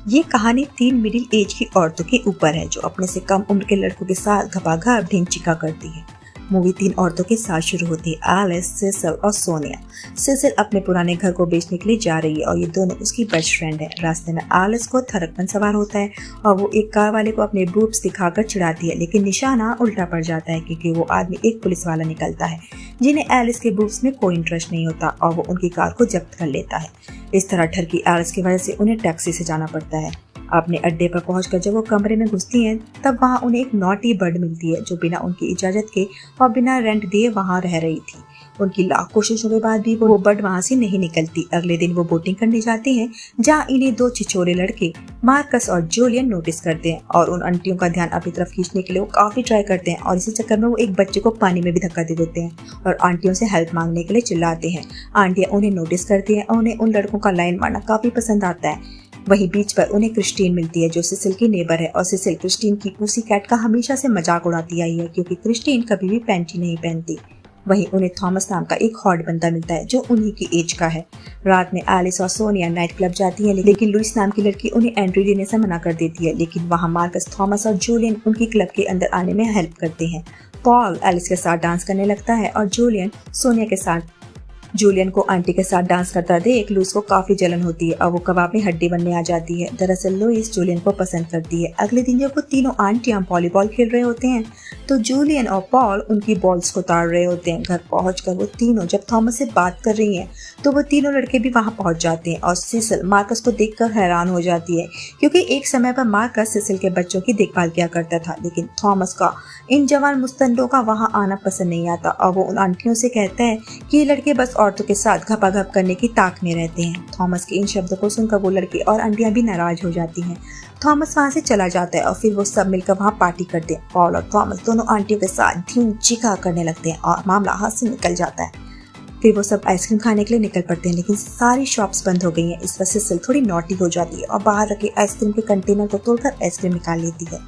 ये कहानी 3 middle age की औरतों के ऊपर है जो अपने से कम उम्र के लड़कों के साथ घपाघप ढिंग चिका करती है। मूवी 3 औरतों के साथ शुरू होती है, एलिस, सिसिल और सोनिया। सिसिल अपने पुराने घर को बेचने के लिए जा रही है और ये दोनों उसकी बेस्ट फ्रेंड है। रास्ते में एलिस को थरकपन सवार होता है और वो एक कार वाले को अपने बूब्स दिखाकर चिढ़ाती है, लेकिन निशाना उल्टा पड़ जाता है क्योंकि वो आदमी एक पुलिस वाला निकलता है जिन्हें एलिस के बूब्स में कोई इंटरेस्ट नहीं होता और वो उनकी कार को जब्त कर लेता है। इस तरह ठरकी एलिस की वजह से उन्हें टैक्सी से जाना पड़ता है। अपने अड्डे पर पहुंचकर जब वो कमरे में घुसती हैं तब वहां उन्हें एक नॉटी बर्ड मिलती है जो बिना उनकी इजाजत के और बिना रेंट दिए वहां रह रही थी। उनकी लाख कोशिशों के बाद भी वो बर्ड वहां से नहीं निकलती। अगले दिन वो बोटिंग करने जाते हैं जहां इन्हें 2 छिछोरे लड़के मार्कस और जूलियन नोटिस करते हैं और उन आंटियों का ध्यान अपनी तरफ खींचने के लिए वो काफी ट्राई करते हैं और इसी चक्कर में वो एक बच्चे को पानी में भी धक्का दे देते हैं और आंटियों से हेल्प मांगने के लिए चिल्लाते हैं। आंटियां उन्हें नोटिस करती हैं और उन्हें उन लड़कों का लाइन मारना काफी पसंद आता है। वहीं बीच पर उन्हें क्रिस्टीन मिलती है जो सिसिल की नेबर है और सिसिल क्रिस्टीन की पूसी कैट का हमेशा से मजाक उड़ाती आई है क्योंकि क्रिस्टीन कभी भी पैंटी नहीं पहनती। वहीं उन्हें थॉमस नाम का एक हॉट बंदा मिलता है जो उन्हीं की एज का है। रात में एलिस और सोनिया नाइट क्लब जाती है लेकिन लुइस नाम की लड़की उन्हें एंट्री देने से मना कर देती है, लेकिन वहां मार्कस, थॉमस और जूलियन उनकी क्लब के अंदर आने में हेल्प करते हैं। पॉल एलिस के साथ डांस करने लगता है और जूलियन सोनिया के साथ। जूलियन को आंटी के साथ डांस करता देख लुइस को काफी जलन होती है और वो कबाब में हड्डी बनने आ जाती है। दरअसल लुइस जूलियन को पसंद करती है। अगले दिन जब वो तीनों आंटियां वॉलीबॉल खेल रहे होते हैं तो जूलियन और पॉल उनकी बॉल्स को ताड़ रहे होते हैं। घर पहुंचकर वो तीनों जब थॉमस से बात कर रही हैं तो वो तीनों लड़के भी वहां पहुंच जाते हैं और सिसिल मार्कस को देखकर हैरान हो जाती है क्योंकि एक समय पर मार्कस सिसिल के बच्चों की देखभाल किया करता था, लेकिन थॉमस का इन जवान मुस्तंडों का वहां आना पसंद नहीं आता और वो उन आंटियों से कहता है कि ये लड़के बस औरतों के साथ घपाघप करने की ताक में रहते हैं। थॉमस के इन शब्दों को सुनकर वो लड़के और आंटियां भी नाराज हो जाती हैं। थॉमस वहां से चला जाता है और फिर वो सब मिलकर वहां पार्टी करते हैं। पॉल और थॉमस दोनों आंटियों के साथ ढींग चिका करने लगते हैं और मामला हाथ से निकल जाता है। फिर वो सब आइसक्रीम खाने के लिए निकल पड़ते हैं लेकिन सारी शॉप्स बंद हो गई हैं। इस वजह से सिसिल थोड़ी नॉटी हो जाती है और बाहर रखे आइसक्रीम के कंटेनर को तोड़कर आइसक्रीम निकाल लेती है।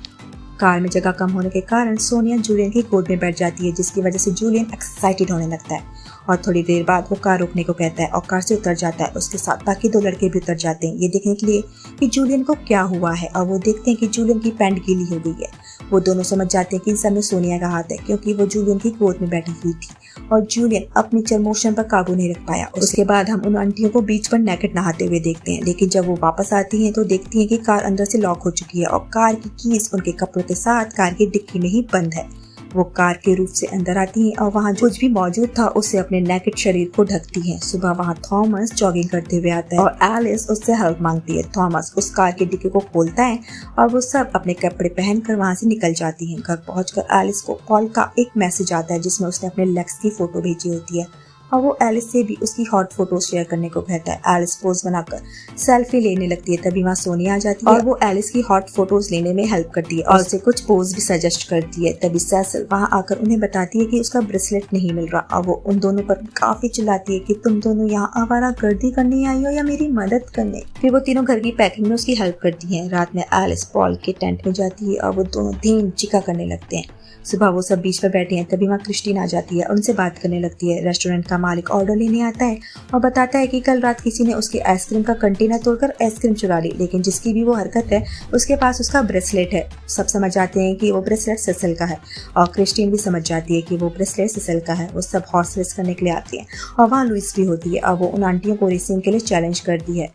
कार में जगह कम होने के कारण सोनिया जूलियन की गोद में बैठ जाती है जिसकी वजह से जूलियन एक्साइटेड होने लगता है और थोड़ी देर बाद वो कार रोकने को कहता है और कार से उतर जाता है। उसके साथ बाकी 2 लड़के भी उतर जाते हैं ये देखने के लिए कि जूलियन को क्या हुआ है और वो देखते हैं कि जूलियन की पैंट गीली हो गई है। वो दोनों समझ जाते हैं कि इन सब में सोनिया का हाथ है क्योंकि वो जूलियन की गोद में बैठी हुई थी और जूलियन अपनी चरमोशन पर काबू नहीं रख पाया। उसके बाद हम उन आंटियों को बीच पर नेकेड नहाते हुए देखते हैं, लेकिन जब वो वापस आती हैं तो देखती हैं कि कार अंदर से लॉक हो चुकी है और कार की कीज उनके कपड़ों के साथ कार की डिक्की में ही बंद है। वो कार के रूफ से अंदर आती हैं और वहाँ कुछ भी मौजूद था उससे अपने नेकेड शरीर को ढकती हैं। सुबह वहाँ थॉमस जॉगिंग करते हुए आता है और एलिस उससे हेल्प मांगती है। थॉमस उस कार के डिक्की को खोलता है और वो सब अपने कपड़े पहनकर वहाँ से निकल जाती हैं। घर पहुंचकर एलिस को पॉल का एक मैसेज आता है जिसमें उसने अपने लेग्स की फोटो भेजी होती है और वो एलिस से भी उसकी हॉट फोटो शेयर करने को कहता है। एलिस पोज बनाकर सेल्फी लेने लगती है, तभी वहाँ सोनिया आ जाती है और वो एलिस की हॉट फोटोज लेने में हेल्प करती है और उसे कुछ पोज भी सजेस्ट करती है। तभी सिसिल वहाँ आकर उन्हें बताती है कि उसका ब्रेसलेट नहीं मिल रहा और वो उन दोनों पर काफी चिल्लाती है कि तुम दोनों यहाँ आवारागर्दी करने आई हो या मेरी मदद करने। फिर वो तीनों घर की पैकिंग में उसकी हेल्प करती है। रात में एलिस पॉल के टेंट में जाती है और वो दोनों धीम चिका करने लगते हैं। सुबह वो सब बीच पर बैठे हैं तभी वहाँ क्रिस्टीन आ जाती है, उनसे बात करने लगती है। रेस्टोरेंट का मालिक ऑर्डर लेने आता है और बताता है कि कल रात किसी ने उसके आइसक्रीम का कंटेनर तोड़कर आइसक्रीम चुरा ली, लेकिन जिसकी भी वो हरकत है उसके पास उसका ब्रेसलेट है। सब समझ जाते हैं कि वो ब्रेसलेट सिसिल का है और क्रिस्टीन भी समझ जाती है कि वो ब्रेसलेट सिसिल का है। वो सब हॉर्स रेस करने के लिए आती है और वहाँ लुइस भी होती है और वो उन आंटियों को रेसिंग के लिए चैलेंज करती है।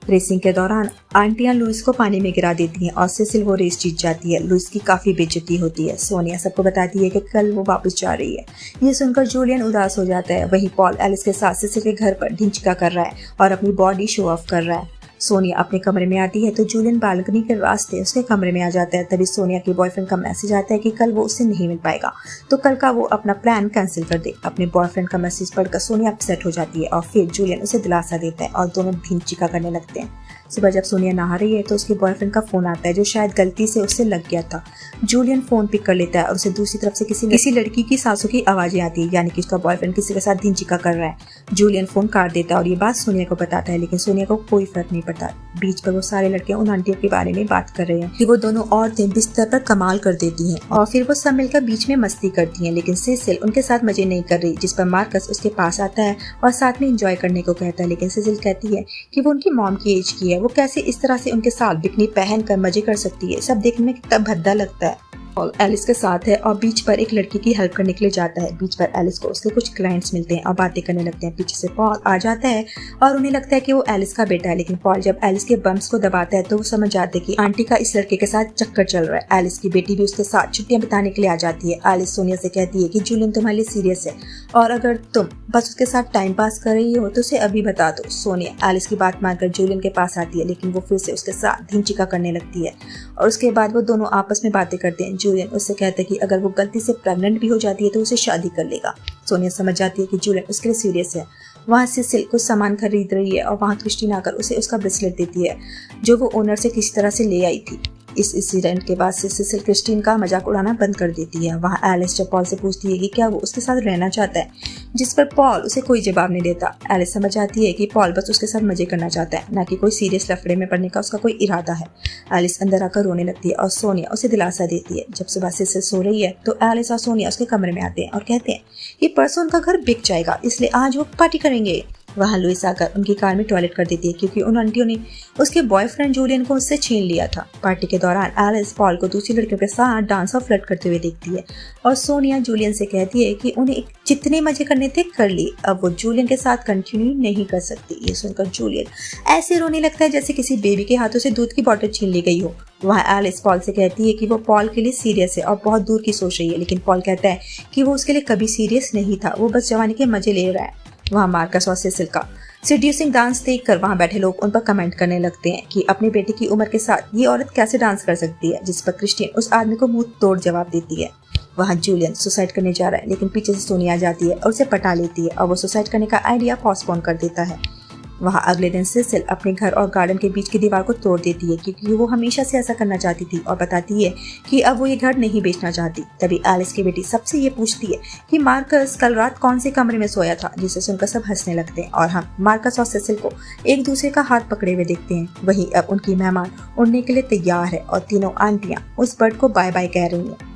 रेसिंग के दौरान आंटियां लुइस को पानी में गिरा देती हैं और सिसिल वो रेस जीत जाती है। लुइस की काफी बेइज्जती होती है। सोनिया सबको बताती है कि कल वो वापस जा रही है। ये सुनकर जूलियन उदास हो जाता है। वहीं पॉल एलिस के साथ सिसिल के घर पर ढिंचका कर रहा है और अपनी बॉडी शो ऑफ कर रहा है। सोनिया अपने कमरे में आती है तो जूलियन बालकनी के रास्ते उसके कमरे में आ जाता है। तभी सोनिया के बॉयफ्रेंड का मैसेज आता है कि कल वो उससे नहीं मिल पाएगा तो कल का वो अपना प्लान कैंसिल कर दे। अपने बॉयफ्रेंड का मैसेज पढ़कर सोनिया अपसेट हो जाती है और फिर जूलियन उसे दिलासा देता है और दोनों ढिंचका करने लगते हैं। सुबह जब सोनिया नहा रही है तो उसके बॉयफ्रेंड का फोन आता है जो शायद गलती से उससे लग गया था। जूलियन फोन पिक कर लेता है और उसे दूसरी तरफ से किसी लड़की की सांसों की आवाजें आती है, यानी कि उसका बॉयफ्रेंड किसी के साथ ढिंचका कर रहा है। जूलियन फोन काट देता है और ये बात सोनिया को बताता है, लेकिन सोनिया को कोई फर्क नहीं पड़ता। बीच पर वो सारे लड़के उन आंटियों के बारे में बात कर रहे हैं कि वो दोनों औरतें बिस्तर पर कमाल कर देती हैं और फिर वो सब मिलकर बीच में मस्ती करती हैं, लेकिन सिसिल उनके साथ मजे नहीं कर रही, जिस पर मार्कस उसके पास आता है और साथ में एंजॉय करने को कहता है। लेकिन सिसिल कहती है कि वो उनकी मॉम की एज की है है वो कैसे इस तरह से उनके साथ बिकनी पहन कर मजे कर सकती है। सब देखने में कितना भद्दा लगता है। पॉल एलिस के साथ है और बीच पर एक लड़की की हेल्प करने के लिए जाता है। बीच पर एलिस को उसके कुछ क्लाइंट्स मिलते हैं और बातें करने लगते हैं। पीछे से पॉल आ जाता है और उन्हें लगता है कि वो एलिस का बेटा है, लेकिन पॉल जब एलिस के बम्स को दबाता है तो वो समझ जाते हैं कि आंटी का इस लड़के के साथ चक्कर चल रहा है। एलिस की बेटी भी उसके साथ छुट्टियां बिताने के लिए आ जाती है। एलिस सोनिया से कहती है कि जूलियन तुम्हारे लिए सीरियस है और अगर तुम बस उसके साथ टाइम पास कर रही हो तो उसे अभी बता दो। सोनिया एलिस की बात मानकर जूलियन के पास आती है, लेकिन वो फिर से उसके साथ ढिंचिका करने लगती है और उसके बाद वो दोनों आपस में बातें करते हैं। जूलियन उससे कहता है कि अगर वो गलती से प्रेग्नेंट भी हो जाती है तो उसे शादी कर लेगा। सोनिया समझ जाती है कि जूलियन उसके लिए सीरियस है। वहाँ सिसिल कुछ सामान खरीद रही है और वहाँ क्रिस्टीन आकर उसे उसका ब्रेसलेट देती है जो वो ओनर से किसी तरह से ले आई थी। इस इंसिडेंट के बाद से सिसिल क्रिस्टीन का मजाक उड़ाना बंद कर देती है। वहाँ एलिस जब पॉल से पूछती है कि क्या वो उसके साथ रहना चाहता है, जिस पर पॉल उसे कोई जवाब नहीं देता। एलिस समझ जाती है कि पॉल बस उसके साथ मजे करना चाहता है, ना कि कोई सीरियस लफड़े में पड़ने का उसका कोई इरादा है। एलिस अंदर आकर रोने लगती है और सोनिया उसे दिलासा देती है। जब सुबह सिसिल सो रही है तो एलिस और सोनिया उसके कमरे में आते हैं और कहते हैं कि परसों उनका घर बिक जाएगा, इसलिए आज वो पार्टी करेंगे। वहाँ लुइस आकर उनकी कार में टॉयलेट कर देती है क्योंकि उन आंटियों ने उसके बॉयफ्रेंड जूलियन को उससे छीन लिया था। पार्टी के दौरान एलिस पॉल को दूसरी लड़कियों के साथ डांस और फ्लर्ट करते हुए देखती है और सोनिया जूलियन से कहती है कि उन्हें जितने मजे करने थे कर लिए, अब वो जूलियन के साथ कंटिन्यू नहीं कर सकती। ये सुनकर जूलियन ऐसे रोने लगता है जैसे किसी बेबी के हाथों से दूध की बॉटल छीन ली गई हो। वहाँ एलिस पॉल से कहती है कि वो पॉल के लिए सीरियस है और बहुत दूर की सोच रही है, लेकिन पॉल कहता है कि वो उसके लिए कभी सीरियस नहीं था, वो बस जवानी के मजे ले रहा है। वहाँ मार्कस और सिसिल का सेड्यूसिंग डांस देखकर वहाँ बैठे लोग उन पर कमेंट करने लगते हैं कि अपनी बेटी की उम्र के साथ ये औरत कैसे डांस कर सकती है, जिस पर क्रिस्टीन उस आदमी को मुंह तोड़ जवाब देती है। वहाँ जूलियन सुसाइड करने जा रहा है, लेकिन पीछे से सोनिया आ जाती है और उसे पटा लेती है और वो सुसाइड करने का आइडिया पोस्टपोन कर देता है। वहाँ अगले दिन सिसिल अपने घर और गार्डन के बीच की दीवार को तोड़ देती है क्योंकि वो हमेशा से ऐसा करना चाहती थी और बताती है कि अब वो ये घर नहीं बेचना चाहती। तभी एलिस की बेटी सबसे ये पूछती है कि मार्कस कल रात कौन से कमरे में सोया था, जिसे सुनकर सब हंसने लगते हैं और हम मार्कस और सिसिल को एक दूसरे का हाथ पकड़े हुए देखते हैं। वहीं अब उनकी मेहमान उड़ने के लिए तैयार है और तीनों आंटियां उस बर्ड को बाय बाय कह रही हैं।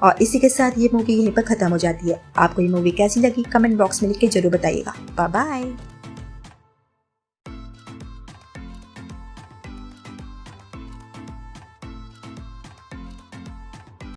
और इसी के साथ ये मूवी यहीं पर खत्म हो जाती है। आपको ये मूवी कैसी लगी कमेंट बॉक्स में लिख के जरूर बताइएगा। Bye bye.